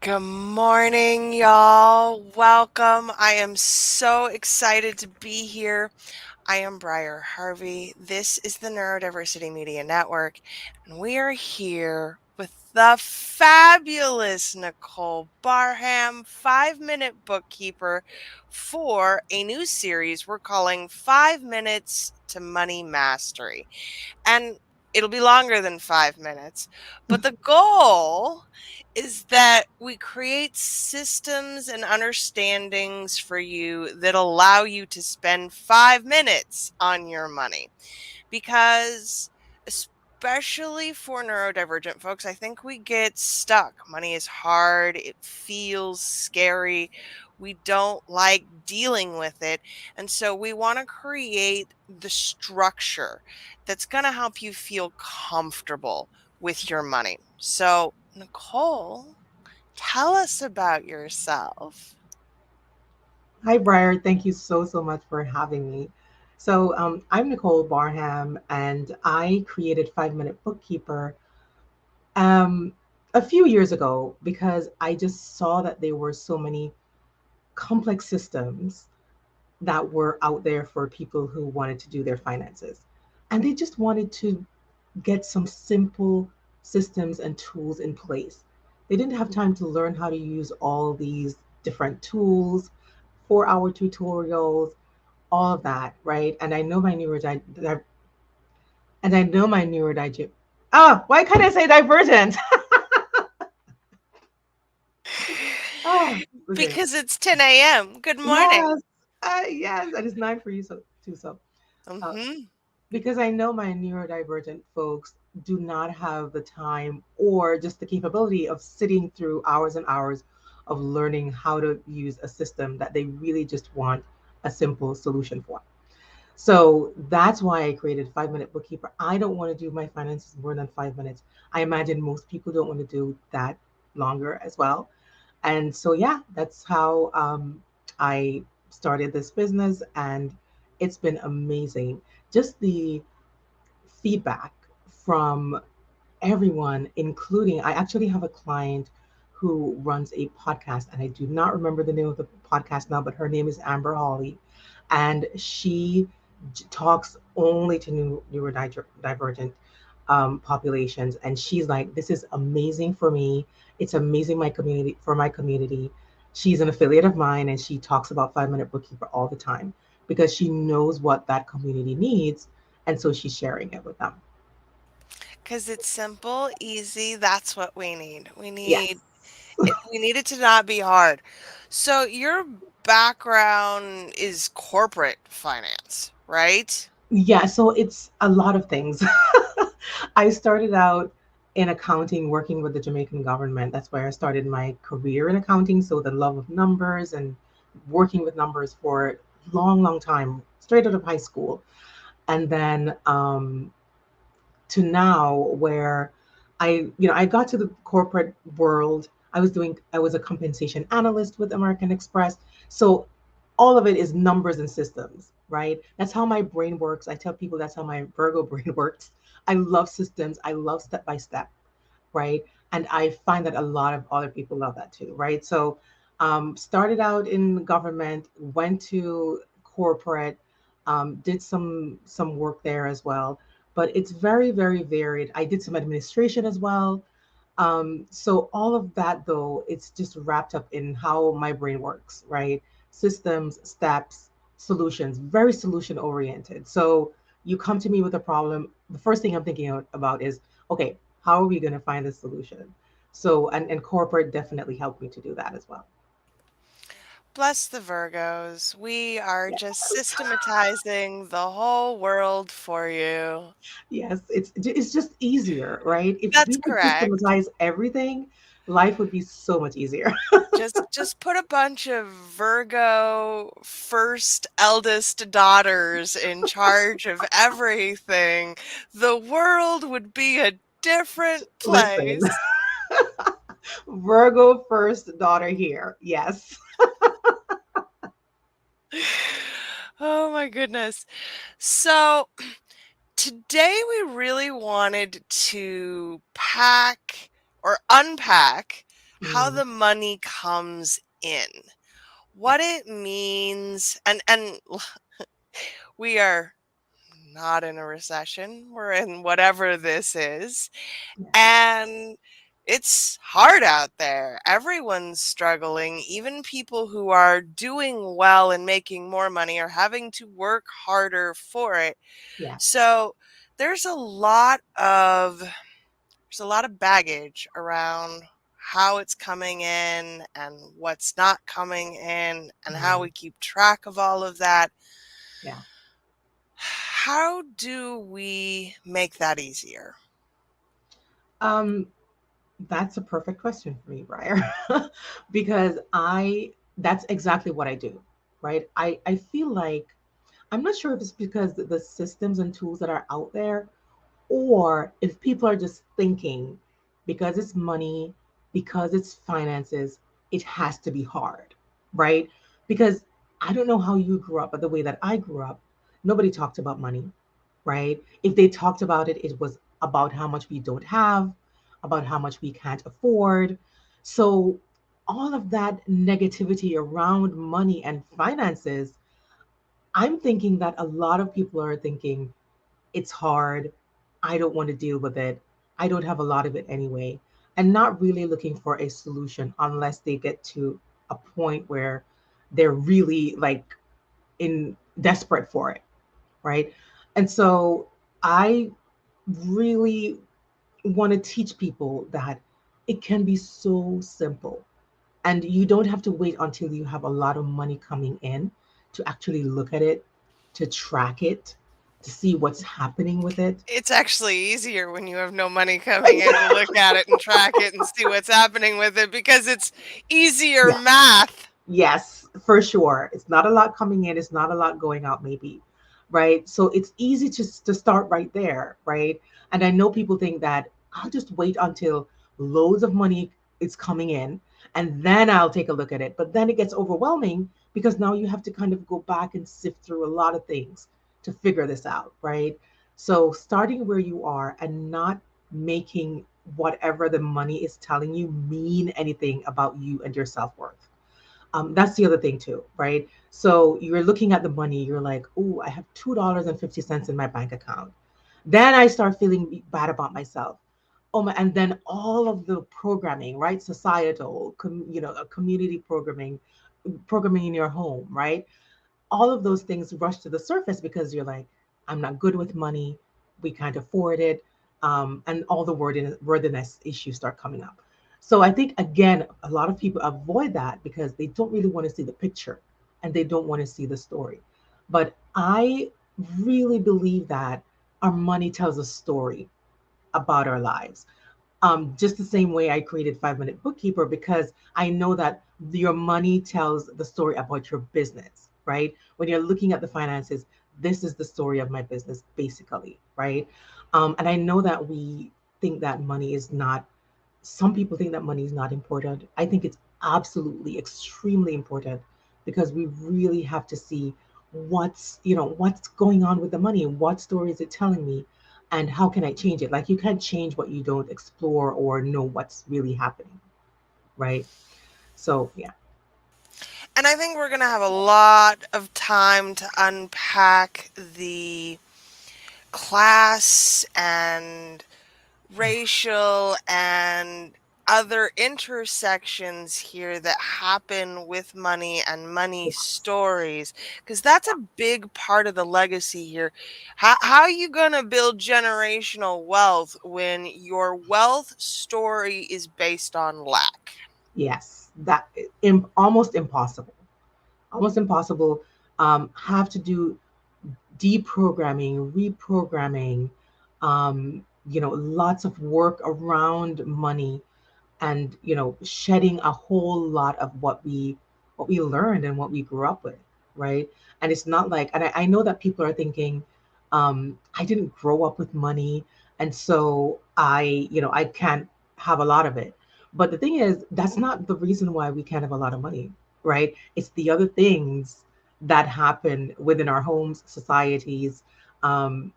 Good morning, y'all. Welcome. I am so excited to be here. I am Briar Harvey. This is the Neurodiversity Media Network, and we are here with the fabulous Nicole Barham, 5-Minute Bookkeeper, for a new series we're calling 5 Minutes to Money Mastery. And it'll be longer than 5 minutes. But the goal is that we create systems and understandings for you that allow you to spend 5 minutes on your money. Because, especially for neurodivergent folks, I think we get stuck. Money is hard, it feels scary. We don't like dealing with it. And so we want to create the structure that's going to help you feel comfortable with your money. So, Nicole, tell us about yourself. Hi, Briar. Thank you so much for having me. I'm Nicole Barham, and I created 5 Minute Bookkeeper um, a few years ago because I just saw that there were so many complex systems that were out there for people who wanted to do their finances. And they just wanted to get some simple systems and tools in place. They didn't have time to learn how to use all these different tools, 4 hour tutorials, all of that, right? And I know my neurodivergent. Why can't I say divergent? Oh, okay. Because it's 10 a.m. Good morning. Yes, yes, that is nine for you, so too. Uh, Hmm. because I know my neurodivergent folks do not have the time or just the capability of sitting through hours and hours of learning how to use a system that they really just want a simple solution for. So that's why I created 5 Minute Bookkeeper. I don't want to do my finances more than 5 minutes. I imagine most people don't want to do that longer as well. And so, yeah, that's how I started this business, and it's been amazing. Just the feedback from everyone, including I actually have a client who runs a podcast, and I do not remember the name of the podcast now, but her name is Amber Holly, and she talks only to neurodivergent populations, and she's like, "This is amazing for me. It's amazing my community for my community." She's an affiliate of mine, and she talks about 5 Minute Bookkeeper all the time because she knows what that community needs, and so she's sharing it with them. Because it's simple, easy. That's what we need. Yes. We need it to not be hard. So your background is corporate finance, right? Yeah, so it's a lot of things. I started out in accounting, working with the Jamaican government. That's where I started my career in accounting. So the love of numbers and working with numbers for a long time, straight out of high school. And then to now where I got to the corporate world. I was a compensation analyst with American Express. So all of it is numbers and systems, right? That's how my brain works. I tell people that's how my Virgo brain works. I love systems. I love step by step, right? And I find that a lot of other people love that too, right? So started out in government, went to corporate, did some work there as well, but it's very varied. I did some administration as well. So all of that though, it's just wrapped up in how my brain works, right? Systems, steps, solutions, very solution oriented. So you come to me with a problem, the first thing I'm thinking about is, okay, how are we going to find a solution? So, and corporate definitely helped me to do that as well. Bless the Virgos. We are just Yes. systematizing the whole world for you. Yes, it's just easier, right? If That's we could correct. systematize everything, life would be so much easier. Just put a bunch of Virgo first eldest daughters in charge of everything. The world would be a different Listen, place. Virgo first daughter here. Yes. Oh my goodness. So today we really wanted to pack or unpack how Mm, the money comes in, yeah. what it means, and we are not in a recession. We're in whatever this is. Yes. And it's hard out there. Everyone's struggling. Even people who are doing well and making more money are having to work harder for it. Yes. So there's a lot of there's a lot of baggage around how it's coming in and what's not coming in and how Mm, we keep track of all of that. yeah. How do we make that easier? Um, that's a perfect question for me, Briar, because that's exactly what I do, right? I feel like I'm not sure if it's because the systems and tools that are out there, or if people are just thinking because it's money, because it's finances, it has to be hard, right? Because I don't know how you grew up, but the way that I grew up, nobody talked about money, right? If they talked about it, it was about how much we don't have, about how much we can't afford. So, all of that negativity around money and finances, I'm thinking that a lot of people are thinking, it's hard. I don't want to deal with it. I don't have a lot of it anyway. And not really looking for a solution unless they get to a point where they're really like in desperate for it, right? And so I really want to teach people that it can be so simple. And you don't have to wait until you have a lot of money coming in to actually look at it, to track it, to see what's happening with it. It's actually easier when you have no money coming in to look at it and track it and see what's happening with it because it's easier Yeah. math. Yes, for sure. It's not a lot coming in, it's not a lot going out, maybe. Right. So it's easy to start right there. Right. And I know people think that I'll just wait until loads of money is coming in and then I'll take a look at it. But then it gets overwhelming because now you have to kind of go back and sift through a lot of things to figure this out. Right. So starting where you are and not making whatever the money is telling you mean anything about you and your self worth. That's the other thing too, right? So you're looking at the money, you're like, oh, I have $2.50 in my bank account. Then I start feeling bad about myself. Oh my, and then all of the programming, right? Societal, community programming, programming in your home, right? All of those things rush to the surface because you're like, I'm not good with money, we can't afford it, and all the worthiness issues start coming up. So I think again, a lot of people avoid that because they don't really want to see the picture and they don't want to see the story. But I really believe that our money tells a story about our lives, just the same way I created 5 Minute Bookkeeper because I know that your money tells the story about your business, right? When you're looking at the finances, this is the story of my business, basically, right? And I know that we think that money is not, some people think that money is not important. I think it's absolutely extremely important because we really have to see what's going on with the money, what story is it telling me, and how can I change it? Like you can't change what you don't explore or know what's really happening, right? So yeah. And I think we're going to have a lot of time to unpack the class and racial and other intersections here that happen with money and money Yes. stories, because that's a big part of the legacy here. How are you going to build generational wealth when your wealth story is based on lack? Yes. That almost impossible. Almost impossible. Have to do deprogramming, reprogramming, lots of work around money and shedding a whole lot of what we learned and what we grew up with, right? And it's not like, and I know that people are thinking, I didn't grow up with money, and so I can't have a lot of it. But the thing is, that's not the reason why we can't have a lot of money, right? It's the other things that happen within our homes, societies. um,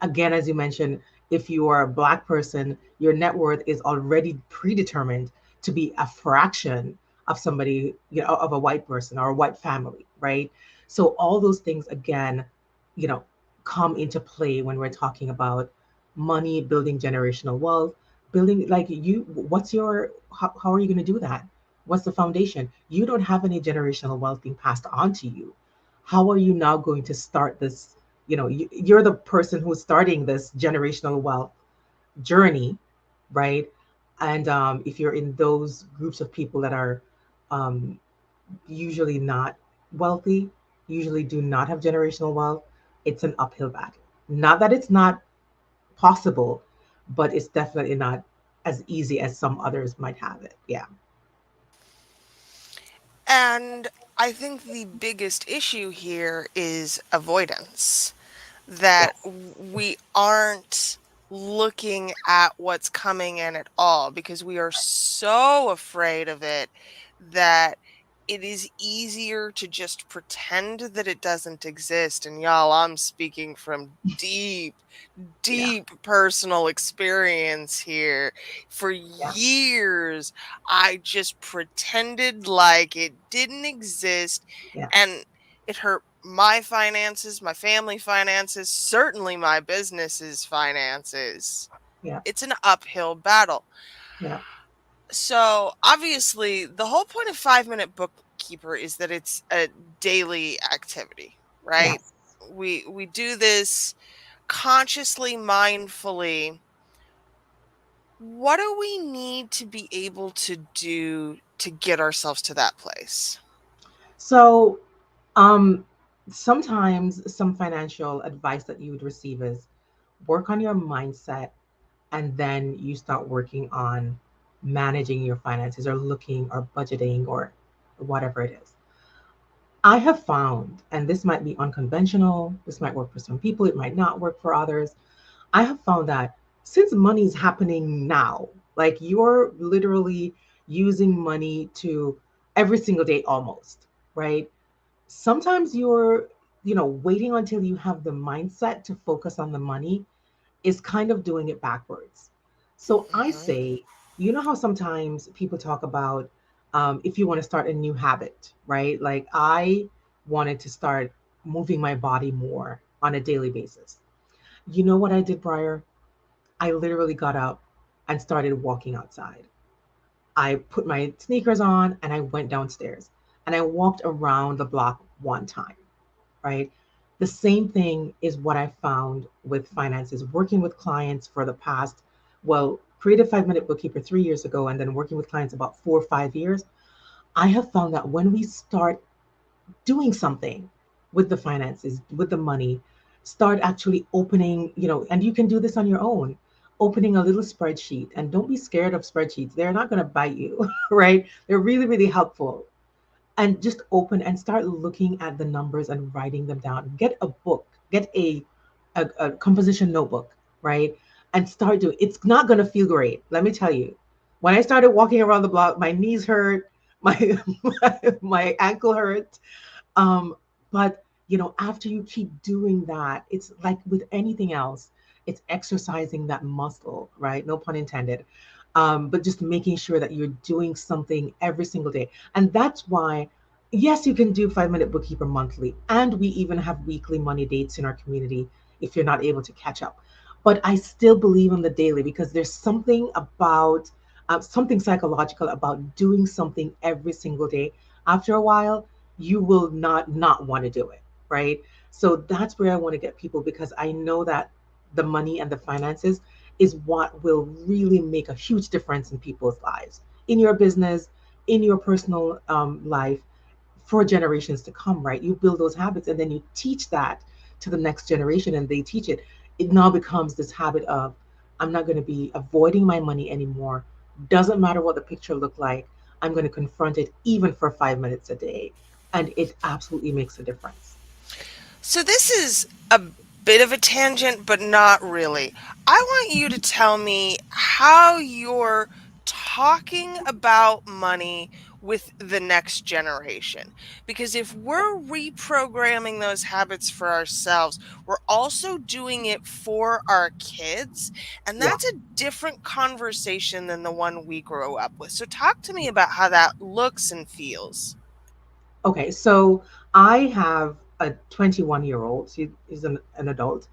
Again, as you mentioned, if you are a Black person, your net worth is already predetermined to be a fraction of somebody, of a white person or a white family, right? So all those things again, you know, come into play when we're talking about money, building generational wealth, building like what's your how are you going to do that? What's the foundation? You don't have any generational wealth being passed on to you. How are you now going to start this? You're the person who's starting this generational wealth journey, right? And if you're in those groups of people that are um, usually not wealthy, usually do not have generational wealth, it's an uphill battle. Not that it's not possible, but it's definitely not as easy as some others might have it. Yeah. And I think the biggest issue here is avoidance, that Yes. we aren't looking at what's coming in at all because we are so afraid of it that it is easier to just pretend that it doesn't exist. And y'all, I'm speaking from Yeah. deep personal experience here. For Yeah. years, I just pretended like it didn't exist, Yeah. and it hurt my finances, my family finances, certainly my business's finances. Yeah. It's an uphill battle. Yeah. So, obviously, the whole point of 5 Minute Bookkeeper is that it's a daily activity, right? Yes. We do this consciously, mindfully. What do we need to be able to do to get ourselves to that place? So, um, sometimes some financial advice that you would receive is work on your mindset, and then you start working on managing your finances or looking or budgeting or whatever it is. I have found, and this might be unconventional, this might work for some people, it might not work for others. I have found that since money is happening now, like you're literally using money to every single day almost, right? Sometimes you're, waiting until you have the mindset to focus on the money is kind of doing it backwards. So I Mhm. say, how sometimes people talk about if you want to start a new habit, right? Like I wanted to start moving my body more on a daily basis. You know what I did, Briar? I literally got up and started walking outside. I put my sneakers on and I went downstairs and I walked around the block one time, right? The same thing is what I found with finances, working with clients for the past, well, created 5 Minute Bookkeeper 3 years ago, and then working with clients about 4 or 5 years. I have found that when we start doing something with the finances, with the money, start actually opening, and you can do this on your own, opening a little spreadsheet. And don't be scared of spreadsheets. They're not going to bite you, right? They're really, really helpful. And just open and start looking at the numbers and writing them down. Get a book, get a composition notebook, right? And start doing it's not going to feel great. Let me tell you. When I started walking around the block, my knees hurt, my my ankle hurt, but after you keep doing that, it's like with anything else, it's exercising that muscle, right? No pun intended. But just making sure that you're doing something every single day. And that's why, yes, you can do 5 Minute Bookkeeper monthly, and we even have weekly money dates in our community if you're not able to catch up. But I still believe in the daily because there's something about something psychological about doing something every single day. After a while, you will not want to do it, right? So that's where I want to get people because I know that the money and the finances is what will really make a huge difference in people's lives, in your business, in your personal life, for generations to come, right? You build those habits and then you teach that to the next generation and they teach it. It now becomes this habit of, I'm not going to be avoiding my money anymore. Doesn't matter what the picture looked like. I'm going to confront it even for 5 minutes a day. And it absolutely makes a difference. So, this is a bit of a tangent, but not really. I want you to tell me how your talking about money with the next generation. Because if we're reprogramming those habits for ourselves, we're also doing it for our kids. And Yeah. that's a different conversation than the one we grow up with. So, talk to me about how that looks and feels. Okay, so I have a 21-year-old. She's an adult.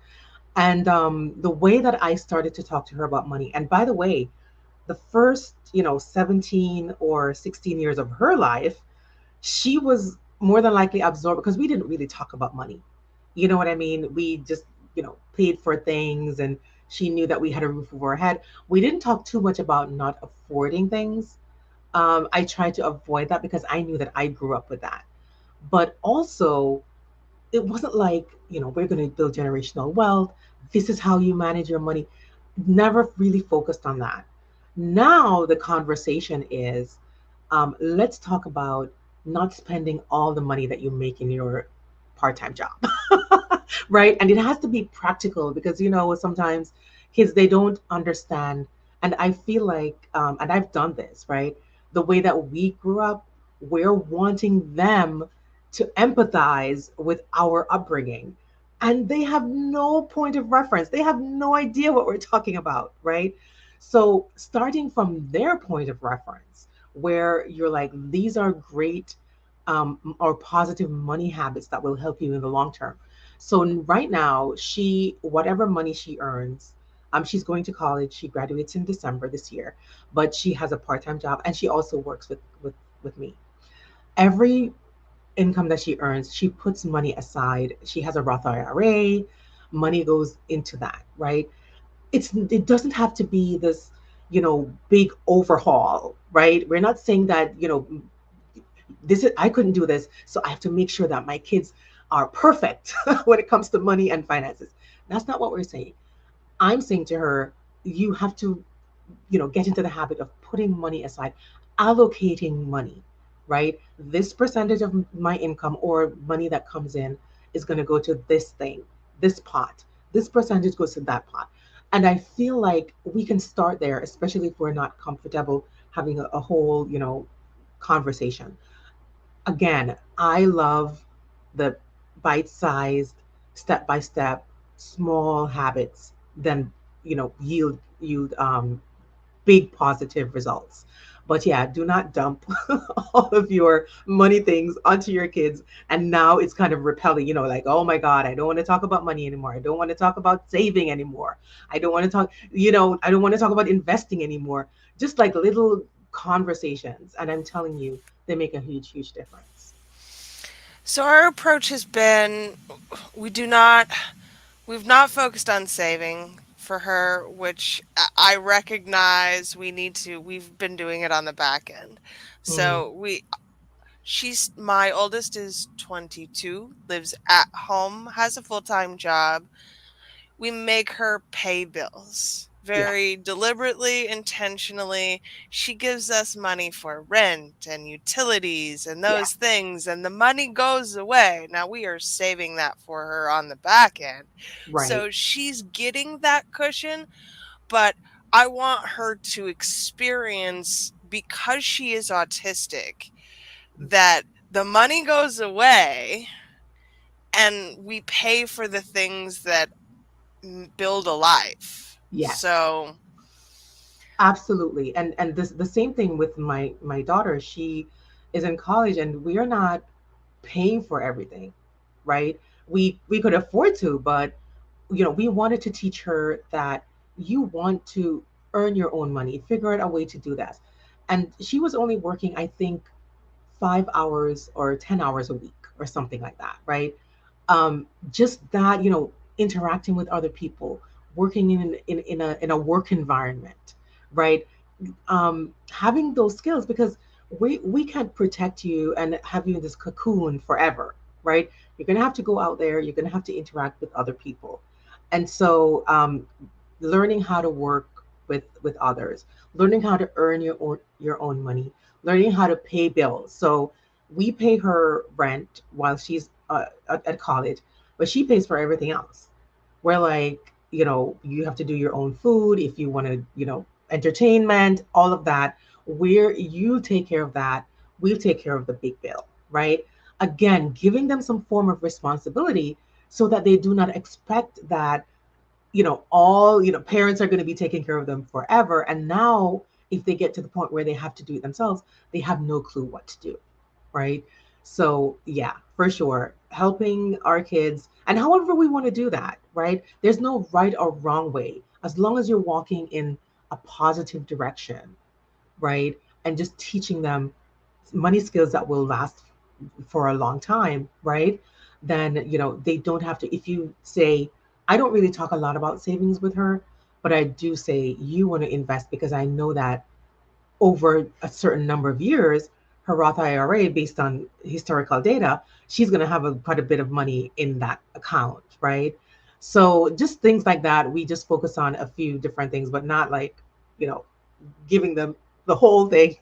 And the way that I started to talk to her about money, and by the way, the first, 17 or 16 years of her life, she was more than likely absorbed because we didn't really talk about money. You know what I mean? We just, paid for things, and she knew that we had a roof over our head. We didn't talk too much about not affording things. I tried to avoid that because I knew that I grew up with that. But also, it wasn't like, we're going to build generational wealth. This is how you manage your money. Never really focused on that. Now the conversation is, let's talk about not spending all the money that you make in your part-time job. Right? And it has to be practical because, sometimes kids, they don't understand. And I feel like, and I've done this, right? The way that we grew up, we're wanting them to empathize with our upbringing. And they have no point of reference. They have no idea what we're talking about, right? So, starting from their point of reference, where you're like, these are great or positive money habits that will help you in the long term. So, right now, whatever money she earns, she's going to college. She graduates in December this year, but she has a part time job and she also works with me. Every income that she earns, she puts money aside. She has a Roth IRA. Money goes into that, right? It doesn't have to be this, big overhaul, right? We're not saying that, this is I couldn't do this, so I have to make sure that my kids are perfect when it comes to money and finances. That's not what we're saying. I'm saying to her, you have to, get into the habit of putting money aside, allocating money, right? This percentage of my income or money that comes in is going to go to this thing, this pot. This percentage goes to that pot. And I feel like we can start there, especially if we're not comfortable having a whole, conversation. Again, I love the bite-sized, step-by-step, small habits, then yield big positive results. But yeah, do not dump all of your money things onto your kids. And now it's kind of repelling, like, oh my God, I don't want to talk about money anymore. I don't want to talk about saving anymore. I don't want to talk, I don't want to talk about investing anymore. Just like little conversations. And I'm telling you, they make a huge, huge difference. So, our approach has been we do not we've not focused on saving for her, which I recognize we've been doing it on the back end. Mm, So my oldest is 22, lives at home, has a full-time job. We make her pay bills yeah, very deliberately, intentionally. She gives us money for rent and utilities and yeah, those things, and the money goes away. Now we are saving that for her on the back end. right. So she's getting that cushion, but I want her to experience, because she is autistic, that the money goes away and we pay for the things that build a life. Yes. So, Absolutely. And this the same thing with my daughter. She is in college and we are not paying for everything, right? We could afford to, but we wanted to teach her that you want to earn your own money, figure out a way to do that. And she was only working, I think, 5 hours or 10 hours a week or something like that, right? Just that, interacting with other people, working in a work environment, right? Having those skills because we can't protect you and have you in this cocoon forever, right? You're gonna have to go out there. You're gonna have to interact with other people, and so learning how to work with others, learning how to earn your own money, learning how to pay bills. So we pay her rent while she's at college, but she pays for everything else. We're like, you have to do your own food if you want to, entertainment, all of that, where you take care of that, we'll take care of the big bill, right? Again, giving them some form of responsibility so that they do not expect that, all, parents are going to be taking care of them forever. And now, if they get to the point where they have to do it themselves, they have no clue what to do, right? So, yeah, for sure, helping our kids, and however we want to do that, right? There's no right or wrong way, as long as you're walking in a positive direction, right? And just teaching them money skills that will last for a long time, right? Then, they don't have to, if you say, I don't really talk a lot about savings with her, but I do say you want to invest because I know that over a certain number of years, her Roth IRA, based on historical data, she's going to have quite a bit of money in that account, right? So just things like that. We just focus on a few different things, but not like, you know, giving them the whole thing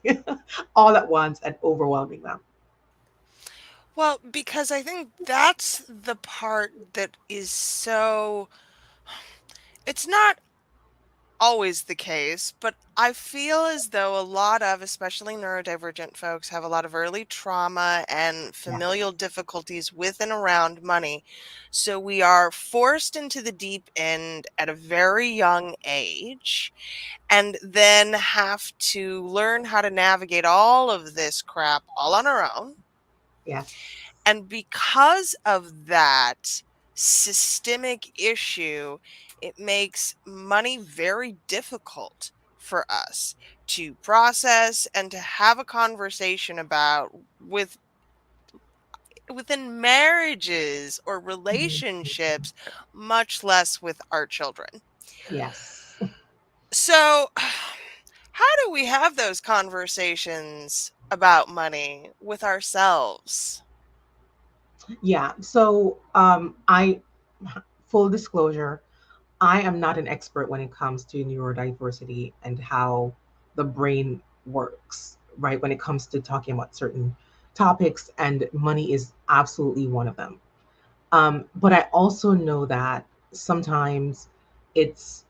all at once and overwhelming them. Well, because I think that's the part that is so, it's not always the case, but I feel as though a lot of, especially neurodivergent folks, have a lot of early trauma and Yes. familial difficulties with and around money. So we are forced into the deep end at a very young age and then have to learn how to navigate all of this crap all on our own. Yes. And because of that systemic issue, it makes money very difficult for us to process and to have a conversation about within marriages or Mhm. relationships, much less with our children. Yes. So, how do we have those conversations about money with ourselves? Yeah. So, full disclosure, I am not an expert when it comes to neurodiversity and how the brain works, right? When it comes to talking about certain topics, and money is absolutely one of them. But I also know that sometimes it's,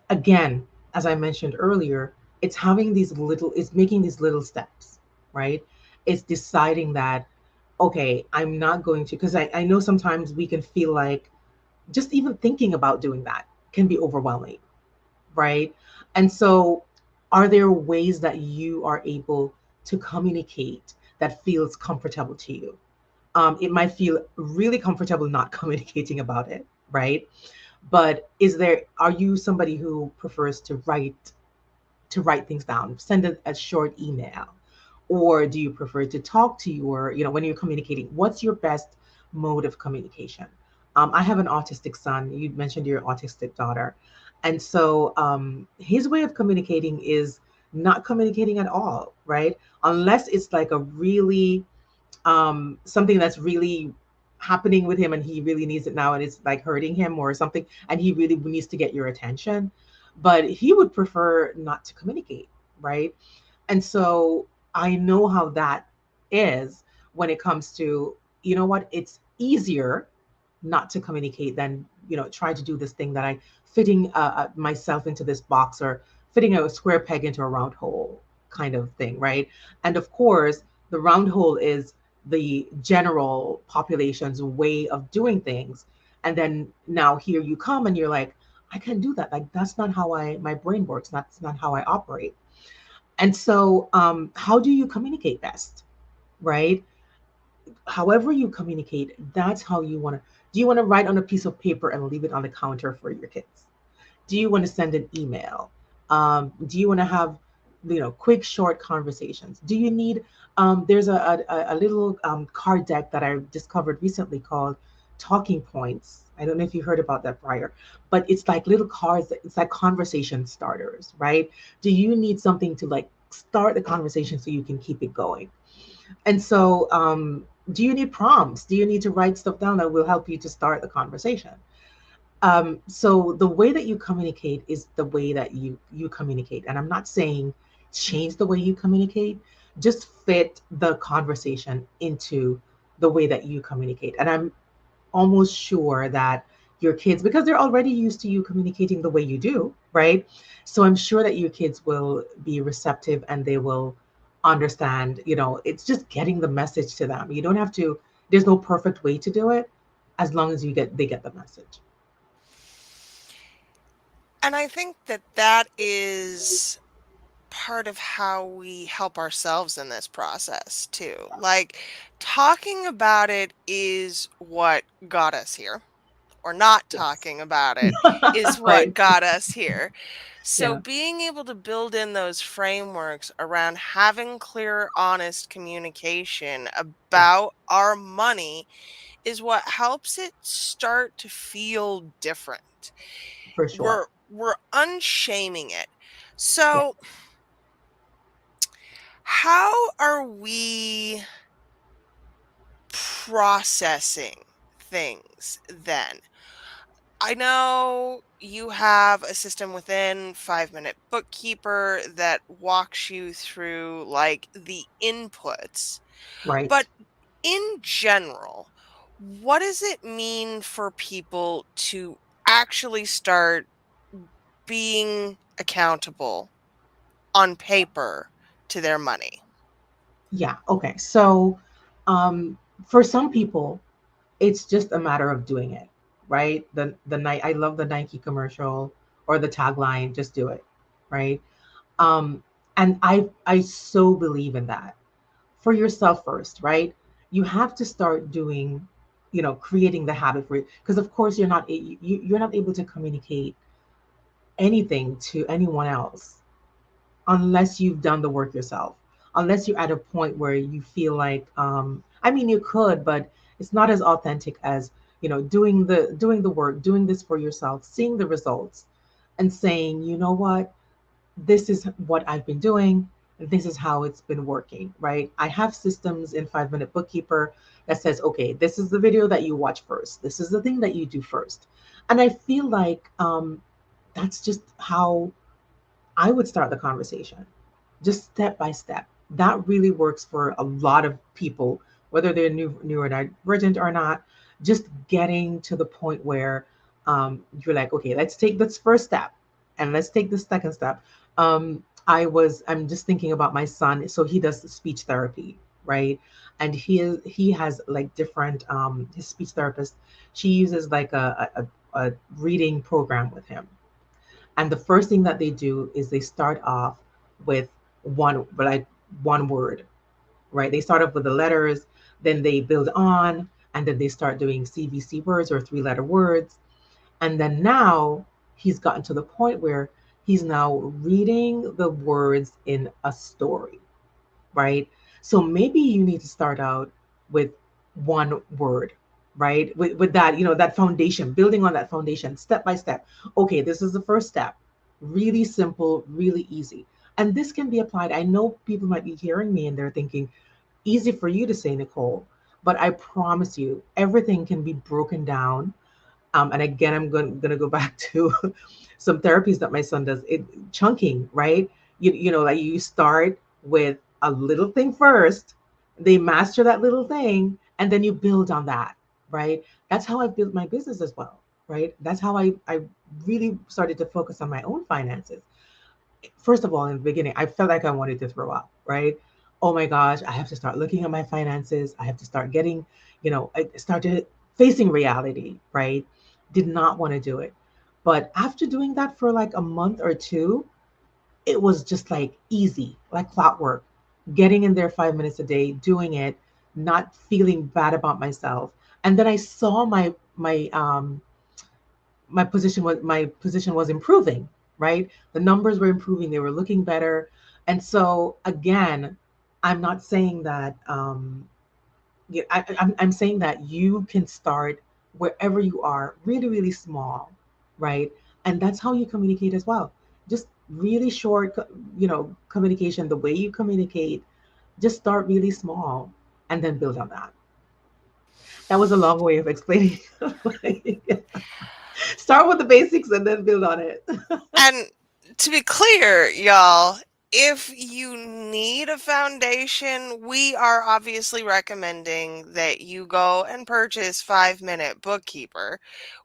again, as I mentioned earlier, it's making these little steps, right? It's deciding that, okay, I'm not going to, because I know sometimes we can feel like just even thinking about doing that can be overwhelming, right? And so, are there ways that you are able to communicate that feels comfortable to you? It might feel really comfortable not communicating about it, right? But are you somebody who prefers to write things down, send a short email, or do you prefer to talk to your, when you're communicating, what's your best mode of communication? I have an autistic son. You mentioned your autistic daughter. And so his way of communicating is not communicating at all, right? Unless it's like a really something that's really happening with him and he really needs it now and it's like hurting him or something and he really needs to get your attention, but he would prefer not to communicate, right? And so I know how that is when it comes to, what, it's easier not to communicate than, try to do this thing that I fitting myself into this box, or fitting a square peg into a round hole kind of thing, right? And of course, the round hole is the general population's way of doing things. And then now here you come and you're like, I can't do that. Like, that's not how my brain works. That's not how I operate. And so, how do you communicate best, right? However you communicate, that's how you want to. Do you want to write on a piece of paper and leave it on the counter for your kids? Do you want to send an email? Do you want to have, quick, short conversations? Do you need? There's a little card deck that I discovered recently called Talking Points. I don't know if you heard about that prior, but it's like little cards. It's like conversation starters, right? Do you need something to like start the conversation so you can keep it going? And so, do you need prompts? Do you need to write stuff down that will help you to start the conversation? So the way that you communicate is the way that you communicate, and I'm not saying change the way you communicate, just fit the conversation into the way that you communicate. And I'm almost sure that your kids, because they're already used to you communicating the way you do, right? So I'm sure that your kids will be receptive and they will understand. It's just getting the message to them. You don't have to, there's no perfect way to do it, as long as they get the message. And I think that that is part of how we help ourselves in this process too. Like, talking about it is what got us here, or not Yes. talking about it is what Right. got us here. So, Yeah. being able to build in those frameworks around having clear, honest communication Yeah. about our money is what helps it start to feel different. For sure. We're unshaming it. Yeah. So, how are we processing things then? I know you have a system within 5 Minute Bookkeeper that walks you through like the inputs, Right. but in general, what does it mean for people to actually start being accountable on paper to their money? Yeah. Okay. So, um, for some people, it's just a matter of doing it, right? The night I love the Nike commercial or the tagline, just do it, right? Um, and I so believe in that. For yourself first, right? You have to start doing, creating the habit for it, because of course you're not able to communicate anything to anyone else unless you've done the work yourself, unless you're at a point where you feel like, I mean, you could, but it's not as authentic as, doing the work, doing this for yourself, seeing the results, and saying, you know what, this is what I've been doing, this is how it's been working, right? I have systems in 5 Minute Bookkeeper that says, okay, this is the video that you watch first, this is the thing that you do first. And I feel like, that's just how I would start the conversation, just step by step. That really works for a lot of people, whether they're neurodivergent or not. Just getting to the point where, you're like, okay, let's take this first step, and let's take the second step. I'm just thinking about my son. So he does speech therapy, right? And he has like different, his speech therapist. She uses like a reading program with him, and the first thing that they do is they start off with one word, right? They start off with the letters, then they build on, and then they start doing CVC words or three-letter words. And then now he's gotten to the point where he's now reading the words in a story, right? So maybe you need to start out with one word, right? With that, that foundation, building on that foundation step by step. Okay, this is the first step. Really simple, really easy. And this can be applied. I know people might be hearing me and they're thinking, easy for you to say, Nicole, but I promise you, everything can be broken down. And again, I'm going to go back to some therapies that my son does. Chunking, right? Like you start with a little thing first, they master that little thing, and then you build on that, right? That's how I built my business as well, right? That's how I really started to focus on my own finances. First of all, in the beginning, I felt like I wanted to throw up, right? Oh my gosh, I have to start looking at my finances. I have to start getting, I started facing reality, right? Did not want to do it. But after doing that for like a month or two, it was just like easy, like clockwork. Getting in there 5 minutes a day, doing it, not feeling bad about myself. And then I saw my position was improving, right? The numbers were improving, they were looking better. And so again, I'm not saying that, yeah, I'm saying that you can start wherever you are, really, really small, right? And that's how you communicate as well. Just really short, communication, the way you communicate, just start really small and then build on that. That was a long way of explaining. Start with the basics and then build on it. And to be clear, y'all, If you need a foundation, we are obviously recommending that you go and purchase 5 Minute Bookkeeper,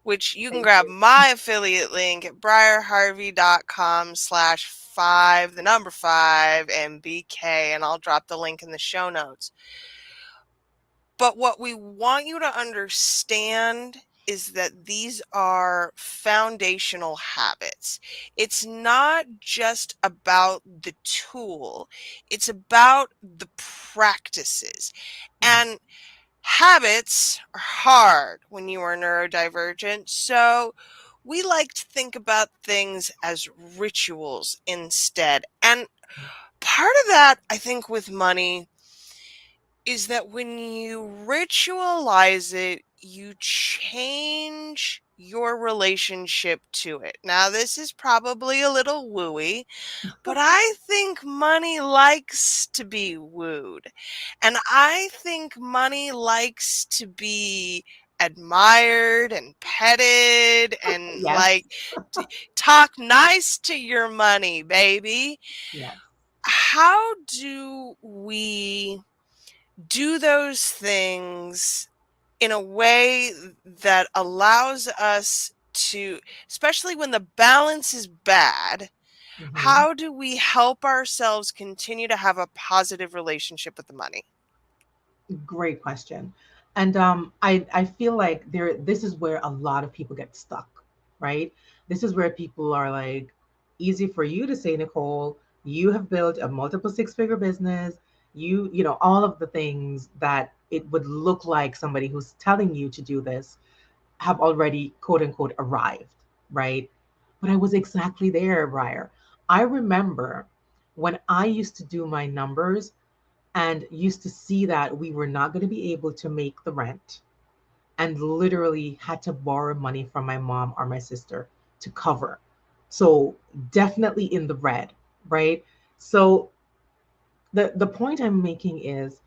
which you can Thank grab you. my affiliate link at briarharvey.com/5, the number 5, MBK, and I'll drop the link in the show notes. But what we want you to understand is that these are foundational habits. It's not just about the tool, it's about the practices. Yes. And habits are hard when you are neurodivergent. So we like to think about things as rituals instead. And part of that, I think, with money is that when you ritualize it, you change your relationship to it. Now, this is probably a little wooey, but I think money likes to be wooed. And I think money likes to be admired and petted and Yes. like talk nice to your money, baby. Yes. How do we do those things in a way that allows us to, especially when the balance is bad, Hmm. how do we help ourselves continue to have a positive relationship with the money? Great question. And I feel like this is where a lot of people get stuck, right? This is where people are like, easy for you to say, Nicole, you have built a multiple six-figure business. You know, all of the things that it would look like somebody who's telling you to do this have already quote unquote arrived, right? But I was exactly there, Briar. I remember when I used to do my numbers and used to see that we were not going to be able to make the rent and literally had to borrow money from my mom or my sister to cover. So definitely in the red, right? So the point I'm making is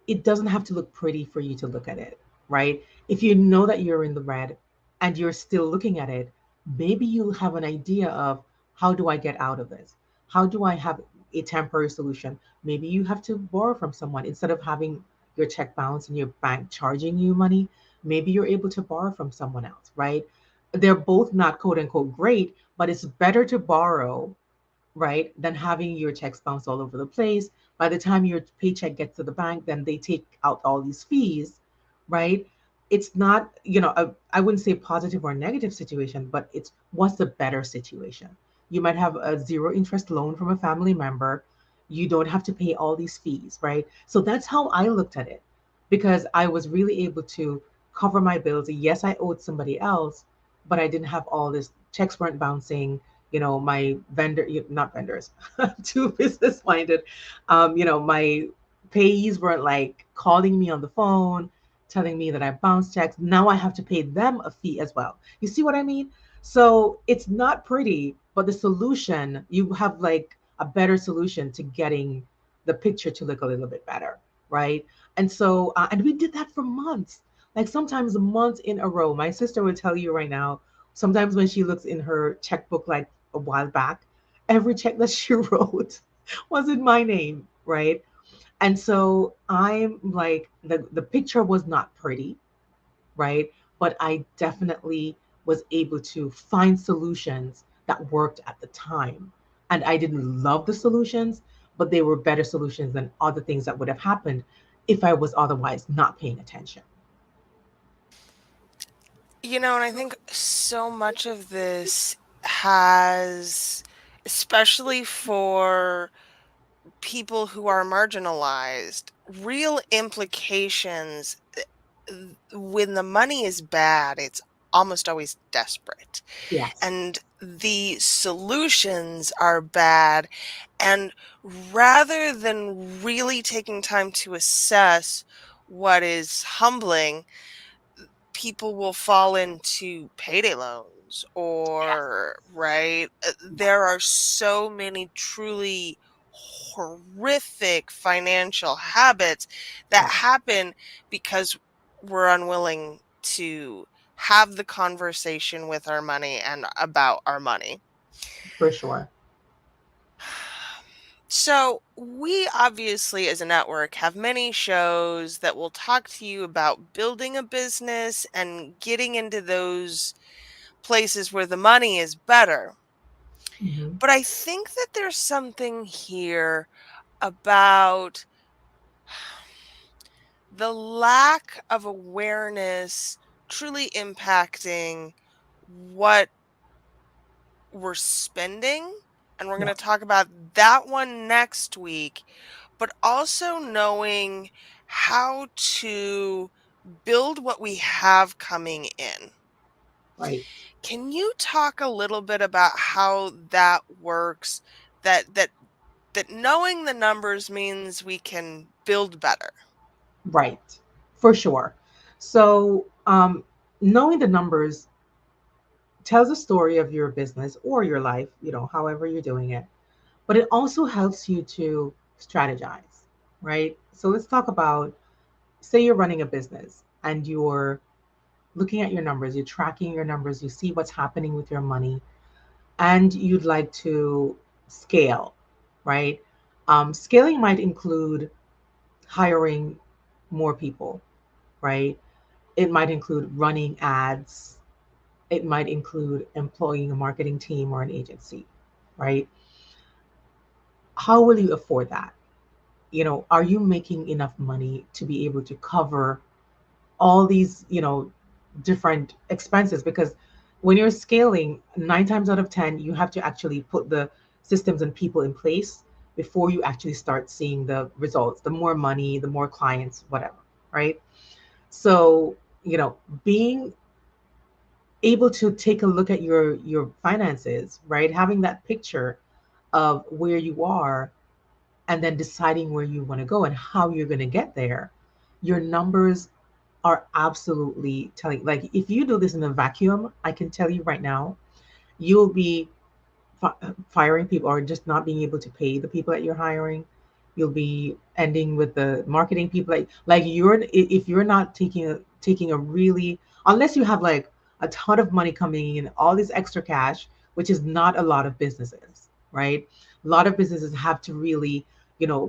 it doesn't have to look pretty for you to look at it, right? If you know that you're in the red and you're still looking at it, maybe you'll have an idea of how do I get out of this? How do I have a temporary solution? Maybe you have to borrow from someone instead of having your check bounce and your bank charging you money. Maybe you're able to borrow from someone else, right? They're both not quote unquote great, but it's better to borrow, right? Than having your checks bounce all over the place. By the time your paycheck gets to the bank, then they take out all these fees, right? It's not, I wouldn't say positive or negative situation, but it's what's the better situation? You might have a zero interest loan from a family member. You don't have to pay all these fees, right? So that's how I looked at it because I was really able to cover my bills. Yes, I owed somebody else, but I didn't have all this checks weren't bouncing, my vendor, not vendors, too business minded. My payees weren't like calling me on the phone, telling me that I bounced checks. Now I have to pay them a fee as well. You see what I mean? So it's not pretty, but the solution, you have like a better solution to getting the picture to look a little bit better, right? And so, and we did that for months, like sometimes months in a row. My sister would tell you right now, sometimes when she looks in her checkbook, like a while back, every check that she wrote was in my name, right? And so I'm like, the picture was not pretty, right? But I definitely was able to find solutions that worked at the time. And I didn't love the solutions, but they were better solutions than other things that would have happened if I was otherwise not paying attention. And I think so much of this has, especially for people who are marginalized, real implications. When the money is bad, it's almost always desperate. Yes, And the solutions are bad. And rather than really taking time to assess what is humbling, people will fall into payday loans or right, there are so many truly horrific financial habits that yes, happen because we're unwilling to have the conversation with our money and about our money. for sure. So, we obviously, as a network, have many shows that will talk to you about building a business and getting into those places where the money is better. Hmm. But I think that there's something here about the lack of awareness truly impacting what we're spending. And we're going Yeah, to talk about that one next week, but also knowing how to build what we have coming in. right, Can you talk a little bit about how that works? That knowing the numbers means we can build better. right, for sure. So, knowing the numbers tells a story of your business or your life, however you're doing it, but it also helps you to strategize, right? So, let's talk about, say you're running a business and you're looking at your numbers, you're tracking your numbers, you see what's happening with your money, and you'd like to scale, right? Scaling might include hiring more people, right? It might include running ads. It might include employing a marketing team or an agency, right? How will you afford that? Are you making enough money to be able to cover all these, different expenses? Because when you're scaling, 9 times out of 10, you have to actually put the systems and people in place before you actually start seeing the results, the more money, the more clients, whatever, right? So, being able to take a look at your finances, right? Having that picture of where you are and then deciding where you want to go and how you're going to get there. Your numbers are absolutely telling. Like if you do this in a vacuum, I can tell you right now, you'll be firing people or just not being able to pay the people that you're hiring. You'll be ending with the marketing people. Like you're, if you're not taking a really, unless you have like a ton of money coming in, all this extra cash, which is not a lot of businesses, right? A lot of businesses have to really,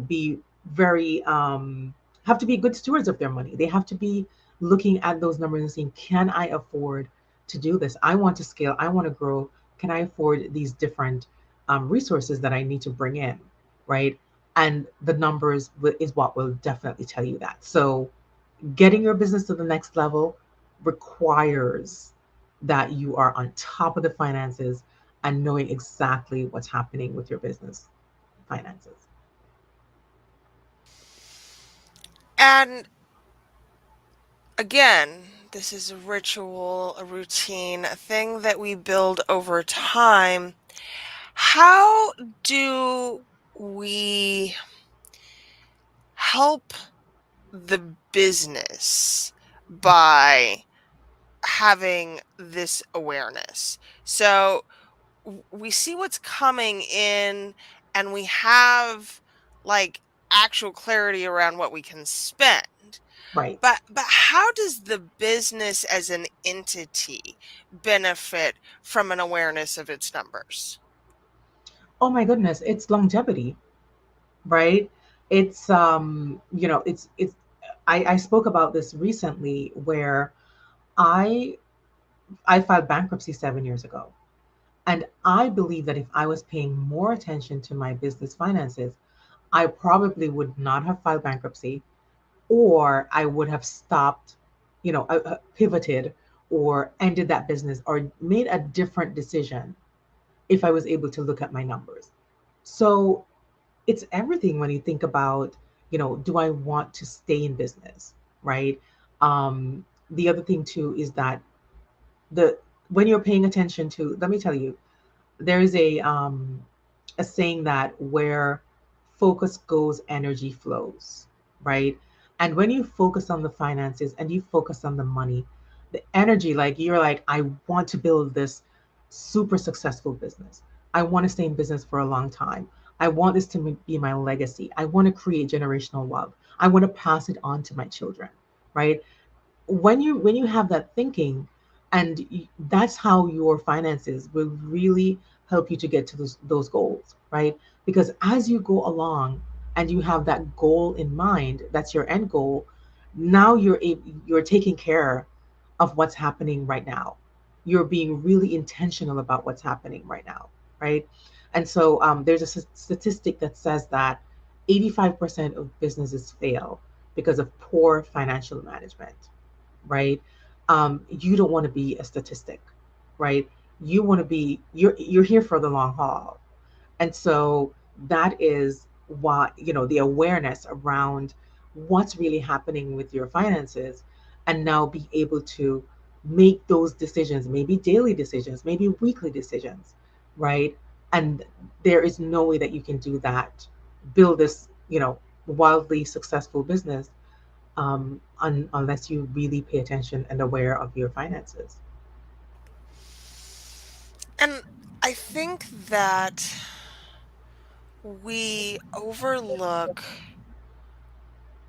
be very have to be good stewards of their money. They have to be looking at those numbers and saying, can I afford to do this? I want to scale. I want to grow. Can I afford these different resources that I need to bring in, right? And the numbers is what will definitely tell you that. So, getting your business to the next level requires that you are on top of the finances and knowing exactly what's happening with your business finances. And again, this is a ritual, a routine, a thing that we build over time. How do we help the business by having this awareness? So we see what's coming in and we have like actual clarity around what we can spend. Right. But how does the business as an entity benefit from an awareness of its numbers? Oh my goodness, it's longevity, right? It's it's I spoke about this recently where I I filed bankruptcy 7 years ago. And I believe that if I was paying more attention to my business finances, I probably would not have filed bankruptcy, or I would have stopped, pivoted or ended that business or made a different decision if I was able to look at my numbers. So it's everything when you think about, do I want to stay in business, right? The other thing too is that the when you're paying attention to, let me tell you, there's a saying that where focus goes, energy flows, right? And when you focus on the finances and you focus on the money, the energy, like you're like, I want to build this super successful business. I want to stay in business for a long time. I want this to be my legacy. I want to create generational wealth. I want to pass it on to my children, right? When you have that thinking, and that's how your finances will really help you to get to those goals, right? Because as you go along and you have that goal in mind, that's your end goal, now you're taking care of what's happening right now. You're being really intentional about what's happening right now, right? And so there's a statistic that says that 85% of businesses fail because of poor financial management, right? You don't want to be a statistic, right? You want to be you're here for the long haul. And so that is why, the awareness around what's really happening with your finances, and now be able to make those decisions, maybe daily decisions, maybe weekly decisions, right? And there is no way that you can do that, build this, wildly successful business, unless you really pay attention and aware of your finances. And I think that we overlook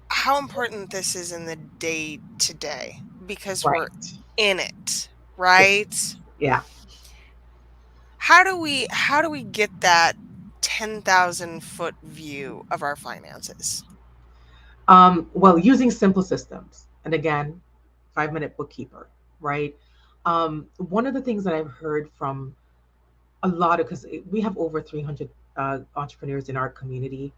how important this is in the day to day because we're Right. in it, Yeah. right? Yeah. How do we get that 10,000-foot view of our finances? Well, using simple systems. And again, 5 minute bookkeeper, right? One of the things that I've heard from a lot of, because we have over 300 entrepreneurs in our community,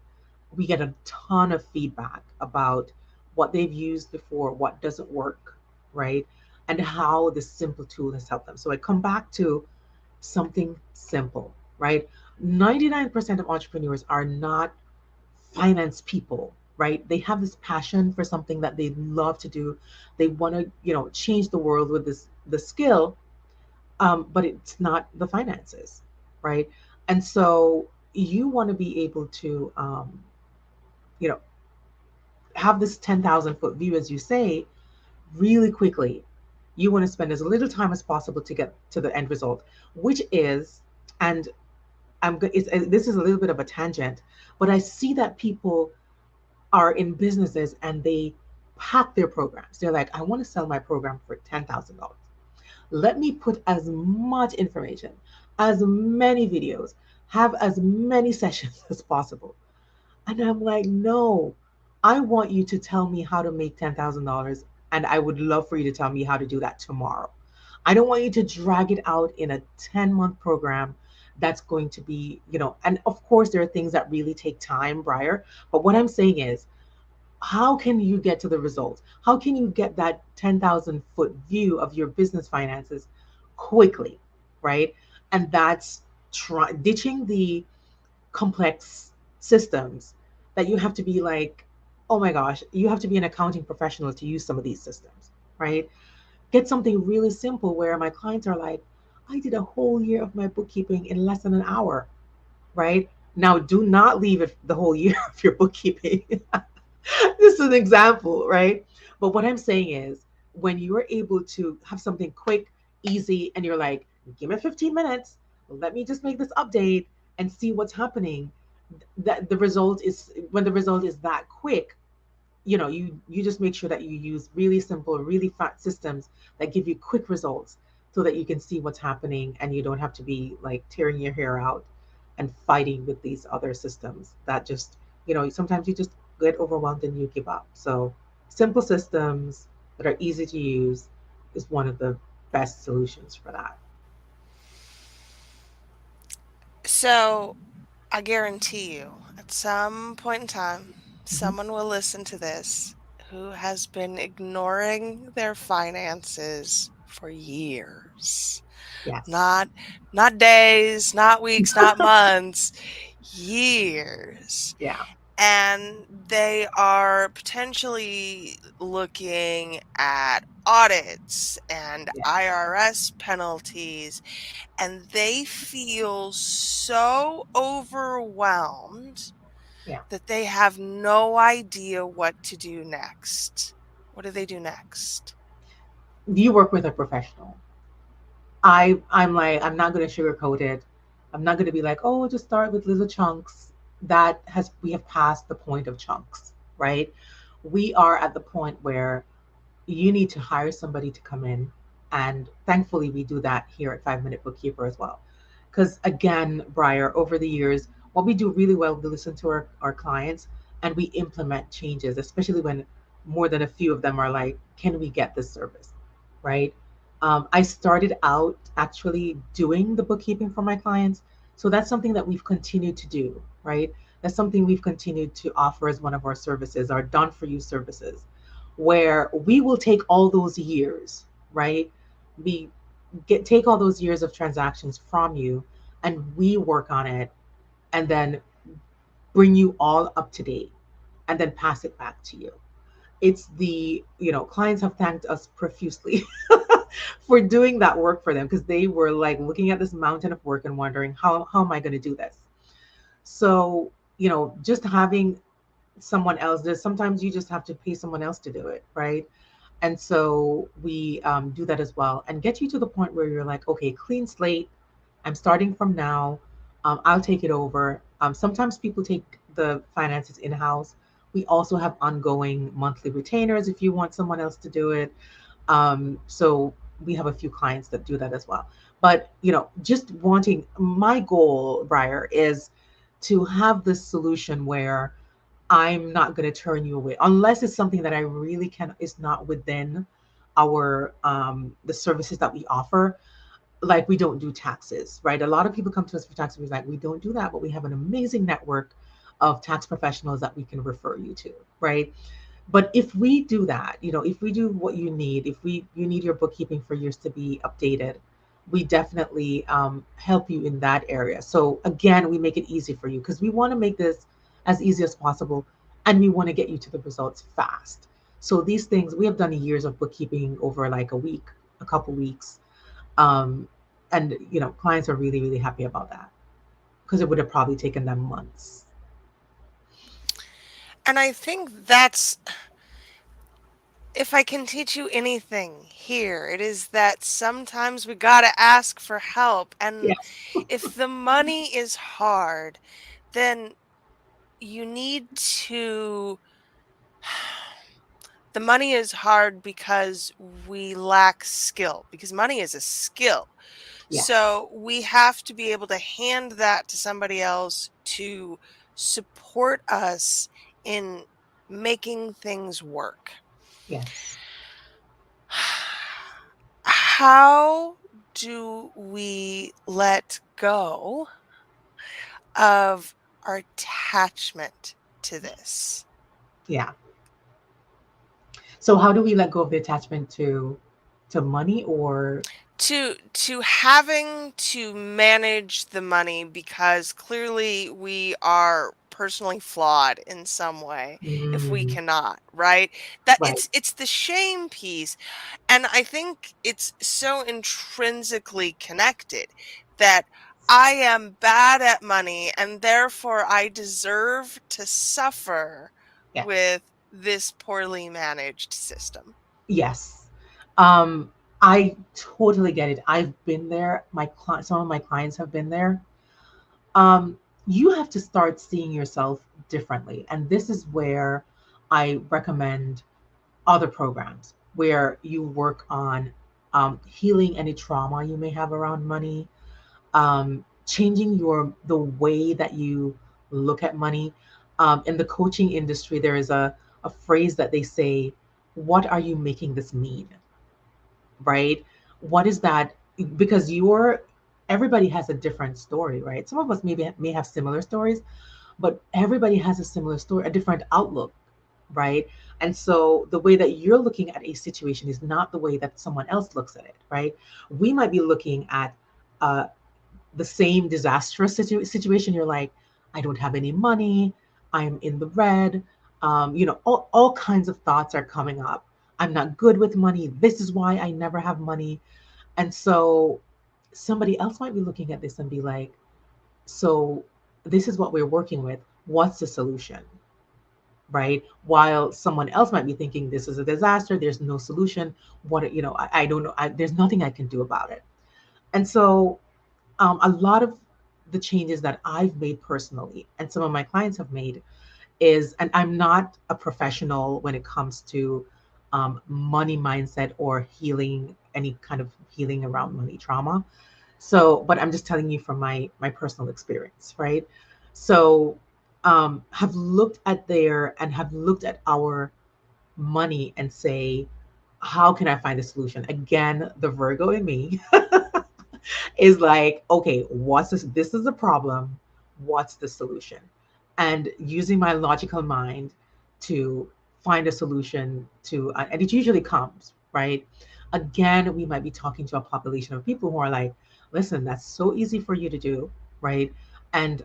we get a ton of feedback about what they've used before, what doesn't work, right? And how this simple tool has helped them. So I come back to something simple, right? 99% of entrepreneurs are not finance people, right? They have this passion for something that they love to do. They want to, change the world with the skill, but it's not the finances, right? And so you want to be able to, you know, have this 10,000-foot view, as you say, really quickly. You want to spend as little time as possible to get to the end result, which is, and this is a little bit of a tangent, but I see that people are in businesses and they pack their programs. They're like, I want to sell my program for $10,000. Let me put as much information, as many videos, have as many sessions as possible. And I'm like, no, I want you to tell me how to make $10,000. And I would love for you to tell me how to do that tomorrow. I don't want you to drag it out in a 10-month program that's going to be, and of course, there are things that really take time, Briar. But what I'm saying is, how can you get to the results? How can you get that 10,000-foot view of your business finances quickly, right? And that's ditching the complex systems that you have to be like, oh my gosh, you have to be an accounting professional to use some of these systems, right? Get something really simple where my clients are like, I did a whole year of my bookkeeping in less than an hour, right? Now, do not leave it the whole year of your bookkeeping. This is an example, right? But what I'm saying is, when you're able to have something quick, easy, and you're like, give me 15 minutes, let me just make this update and see what's happening. That the result is when the result is that quick, you just make sure that you use really simple, really fast systems that give you quick results so that you can see what's happening and you don't have to be like tearing your hair out and fighting with these other systems that just, sometimes you just get overwhelmed and you give up. So simple systems that are easy to use is one of the best solutions for that. So, I guarantee you, at some point in time, Hmm. someone will listen to this who has been ignoring their finances for years. Yes. Not not days, not weeks, not months, years. Yeah. And they are potentially looking at audits and Yes. IRS penalties, and they feel so overwhelmed Yeah. that they have no idea what to do next. What do they do next? You work with a professional. I'm like, I'm not going to sugarcoat it. I'm not going to be like, oh, just start with little chunks. We have passed the point of chunks, right? We are at the point where you need to hire somebody to come in. And thankfully, we do that here at 5 Minute Bookkeeper as well. Because again, Briar, over the years, what we do really well, we listen to our clients and we implement changes, especially when more than a few of them are like, can we get this service? Right. I started out actually doing the bookkeeping for my clients. So that's something that we've continued to do, right? That's something we've continued to offer as one of our services, our done for you services, where we will take all those years, right? We take all those years of transactions from you and we work on it and then bring you all up to date and then pass it back to you. It's the, clients have thanked us profusely for doing that work for them because they were like looking at this mountain of work and wondering how am I going to do this. So, just having someone else, there's sometimes you just have to pay someone else to do it, right? And so we do that as well and get you to the point where you're like, okay, clean slate. I'm starting from now. I'll take it over. Sometimes people take the finances in house. We also have ongoing monthly retainers if you want someone else to do it. So we have a few clients that do that as well. But just wanting my goal, Briar, is to have this solution where I'm not going to turn you away unless it's something that I really can is not within our the services that we offer. Like we don't do taxes, right? A lot of people come to us for taxes. We're like, we don't do that, but we have an amazing network of tax professionals that we can refer you to, right? But if we do that, if we do what you need, if we you need your bookkeeping for yours to be updated, we definitely help you in that area. So again, we make it easy for you because we want to make this as easy as possible, and we want to get you to the results fast. So these things we have done years of bookkeeping over like a week, a couple weeks, um, and clients are really really happy about that because it would have probably taken them months. And I think that's, if I can teach you anything here, it is that sometimes we got to ask for help. And Yes, if the money is hard, then you need to. The money is hard because we lack skill, because money is a skill. yes, So we have to be able to hand that to somebody else to support us in making things work. yes. How do we let go of our attachment to this? Yeah. So how do we let go of the attachment to money or To having to manage the money because clearly we are personally flawed in some way if we mm, cannot, right? That right. it's the shame piece. And I think it's so intrinsically connected that I am bad at money and therefore I deserve to suffer Yes. with this poorly managed system. Yes. Um, I totally get it. I've been there. Some of my clients have been there. You have to start seeing yourself differently. And this is where I recommend other programs where you work on healing any trauma you may have around money, changing the way that you look at money. In the coaching industry, there is a phrase that they say, "What are you making this mean?" Right? What is that? Because everybody has a different story, right? Some of us maybe may have similar stories, but everybody has a similar story, a different outlook, right? And so the way that you're looking at a situation is not the way that someone else looks at it, right? We might be looking at uh, the same disastrous situation. You're like, I don't have any money, I'm in the red, all kinds of thoughts are coming up. I'm not good with money, this is why I never have money. And so somebody else might be looking at this and be like, so this is what we're working with, what's the solution? Right, while someone else might be thinking this is a disaster, there's no solution. I don't know, there's nothing I can do about it. And so a lot of the changes that I've made personally and some of my clients have made is, and I'm not a professional when it comes to money mindset or healing, any kind of healing around money trauma. So, but I'm just telling you from my personal experience, right? So have looked at their and have looked at our money and say, how can I find a solution? Again, the Virgo in me is like, okay, what's this? This is the problem. What's the solution? And using my logical mind to find a solution to, and it usually comes, right? Again, we might be talking to a population of people who are like, listen, that's so easy for you to do, right? And,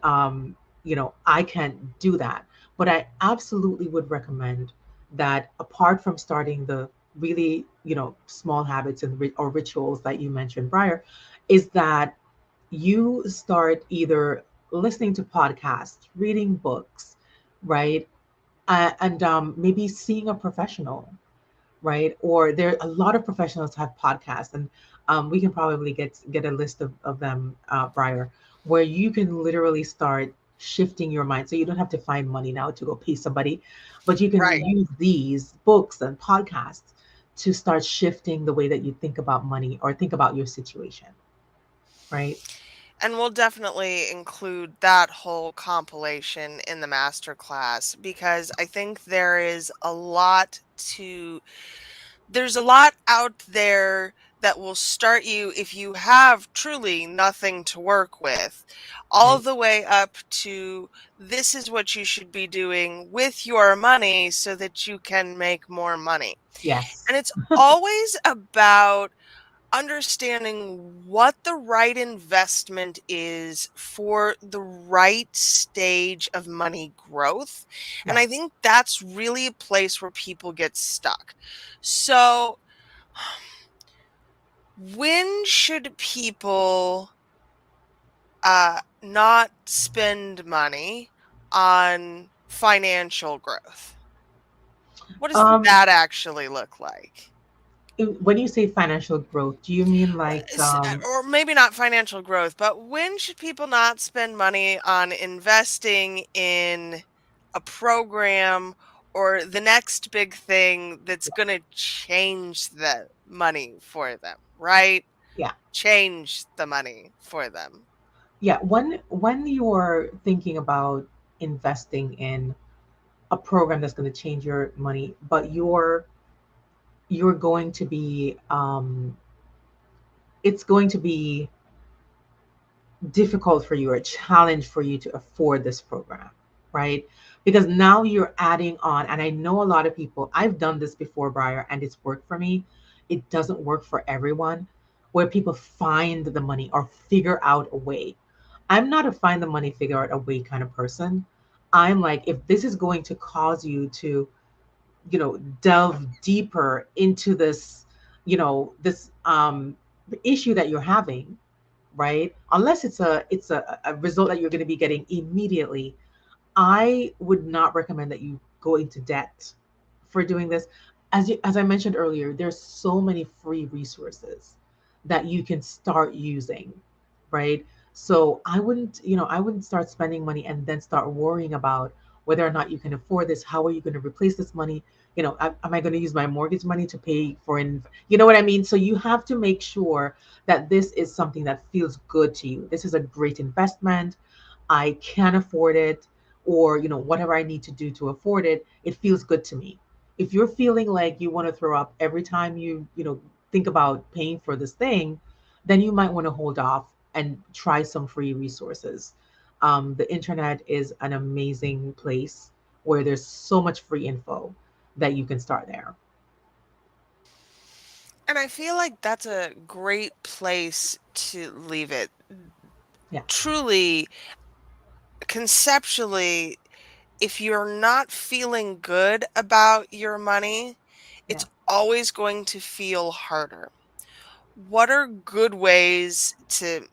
I can't do that. But I absolutely would recommend that apart from starting the really, small habits and or rituals that you mentioned, Briar, is that you start either listening to podcasts, reading books, right? And maybe seeing a professional, right? Or there a lot of professionals have podcasts, and we can probably get a list of them, Briar, where you can literally start shifting your mind. So you don't have to find money now to go pay somebody, but you can Right. use these books and podcasts to start shifting the way that you think about money or think about your situation, right? And we'll definitely include that whole compilation in the masterclass because I think there's a lot out there that will start you if you have truly nothing to work with, all Right. the way up to this is what you should be doing with your money so that you can make more money. Yes. And it's always about understanding what the right investment is for the right stage of money growth. And I Yes. think that's really a place where people get stuck. So, when should people not spend money on financial growth? What does Um, that actually look like? when you say financial growth, do you mean like Or maybe not financial growth, but when should people not spend money on investing in a program or the next big thing that's going to change the money for them, right? yeah. Change the money for them. Yeah, when you're thinking about investing in a program that's going to change your money, but you're going to be it's going to be difficult for you or a challenge for you to afford this program, right? Because now you're adding on, and I know a lot of people, I've done this before, Briar, and it's worked for me. It doesn't work for everyone, where people find the money or figure out a way. I'm not a find the money, figure out a way kind of person. I'm like, if this is going to cause you to, delve deeper into this, this issue that you're having, right? Unless it's a result that you're going to be getting immediately, I would not recommend that you go into debt for doing this. As I mentioned earlier, there's so many free resources that you can start using, right? So I wouldn't start spending money and then start worrying about whether or not you can afford this. How are you going to replace this money? Am I going to use my mortgage money to pay for you know what I mean? So you have to make sure that this is something that feels good to you. This is a great investment. I can afford it, or whatever I need to do to afford it, it feels good to me. If you're feeling like you want to throw up every time you think about paying for this thing, then you might want to hold off and try some free resources. The internet is an amazing place where there's so much free info that you can start there. And I feel like that's a great place to leave it. Yeah. Truly, conceptually, if you're not feeling good about your money, Yeah. it's always going to feel harder. What are good ways to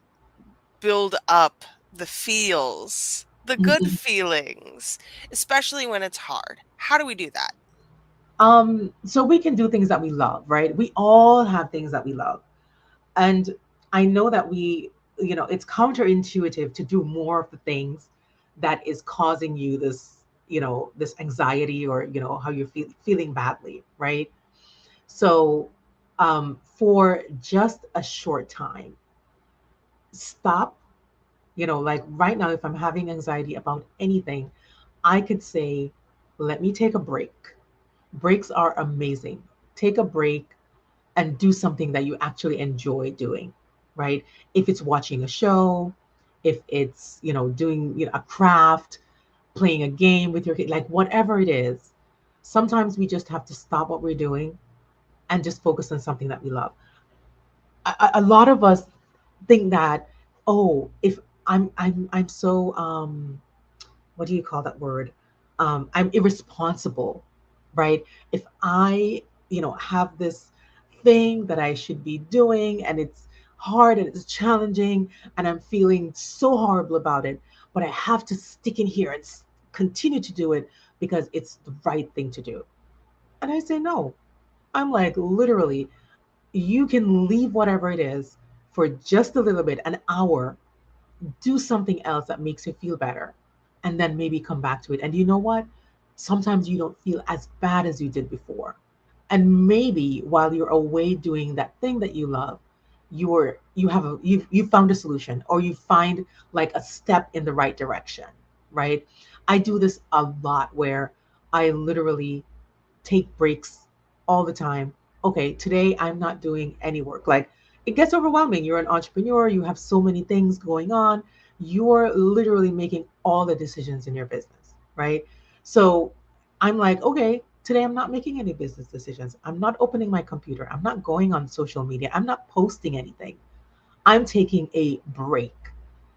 build up the feels, the good Mhm. feelings, especially when it's hard? How do we do that? So we can do things that we love, right? We all have things that we love. And I know that it's counterintuitive to do more of the things that is causing you this anxiety, or how you're feeling badly, right? So for just a short time, stop, Like right now, if I'm having anxiety about anything, I could say, let me take a break. Breaks are amazing. Take a break and do something that you actually enjoy doing, right? If it's watching a show, if it's, doing, a craft, playing a game with your kid, like whatever it is, sometimes we just have to stop what we're doing and just focus on something that we love. A lot of us think that, oh, if I'm so what do you call that word? I'm irresponsible, right? If I, have this thing that I should be doing and it's hard and it's challenging and I'm feeling so horrible about it, but I have to stick in here and continue to do it because it's the right thing to do. And I say, no. I'm like, literally, you can leave whatever it is for just a little bit, an hour, do something else that makes you feel better, and then maybe come back to it. And you know what? Sometimes you don't feel as bad as you did before. And maybe while you're away doing that thing that you love, you found a solution, or you find like a step in the right direction, right? I do this a lot where I literally take breaks all the time. Okay, today I'm not doing any work. Like, it gets overwhelming. You're an entrepreneur, you have so many things going on. You're literally making all the decisions in your business, right? So I'm like, okay, today I'm not making any business decisions. I'm not opening my computer. I'm not going on social media. I'm not posting anything. I'm taking a break.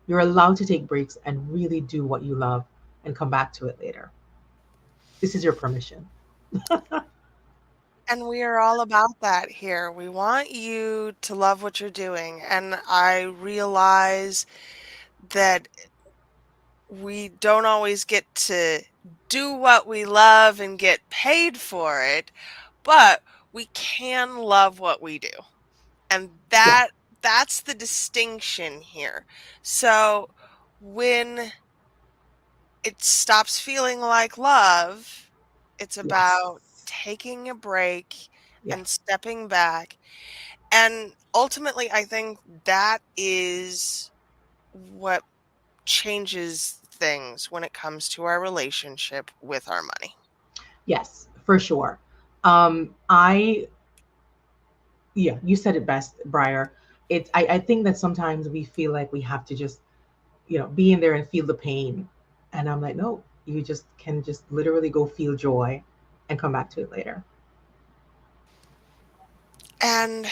You're allowed to take breaks and really do what you love and come back to it later. This is your permission. And we are all about that here. We want you to love what you're doing. And I realize that we don't always get to do what we love and get paid for it, but we can love what we do. And Yes, that's the distinction here. So when it stops feeling like love, it's yes, about taking a break and yes. stepping back. And ultimately, I think that is what changes things when it comes to our relationship with our money. Yes, for sure. Yeah, you said it best, Briar. I think that sometimes we feel like we have to just, be in there and feel the pain. And I'm like, no, you just can just literally go feel joy and come back to it later. And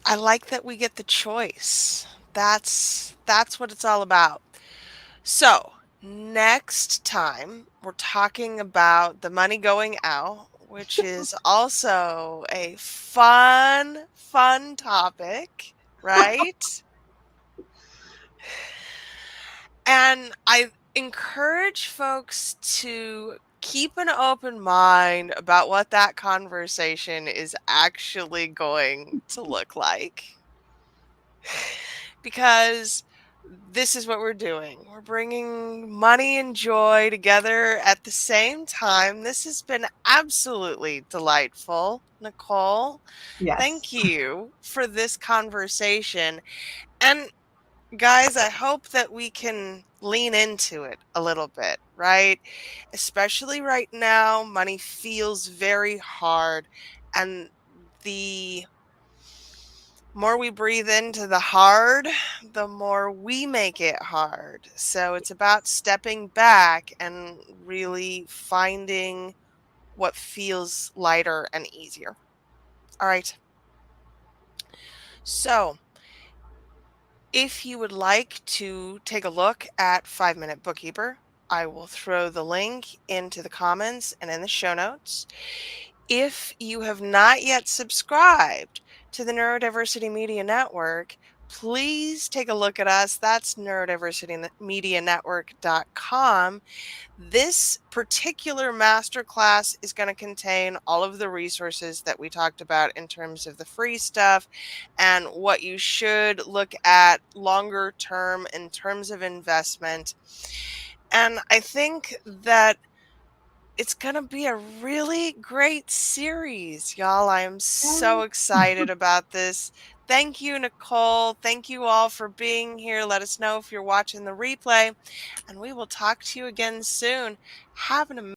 I like that we get the choice. That's what it's all about. So, next time we're talking about the money going out, which is also a fun topic, right? And I encourage folks to keep an open mind about what that conversation is actually going to look like. Because this is what we're doing. We're bringing money and joy together at the same time. This has been absolutely delightful, Nicole. Yes. Thank you for this conversation. And guys, I hope that we can lean into it a little bit, right? Especially right now, money feels very hard. And the more we breathe into the hard, the more we make it hard. So it's about stepping back and really finding what feels lighter and easier. All right. So if you would like to take a look at 5 Minute Bookkeeper, I will throw the link into the comments and in the show notes. If you have not yet subscribed to the Neurodiversity Media Network, please take a look at us. That's neurodiversitymedianetwork.com. This particular masterclass is going to contain all of the resources that we talked about in terms of the free stuff and what you should look at longer term in terms of investment. And I think that it's going to be a really great series, y'all. I am so Yay. excited about this. Thank you, Nicole. Thank you all for being here. Let us know if you're watching the replay, and we will talk to you again soon. Have an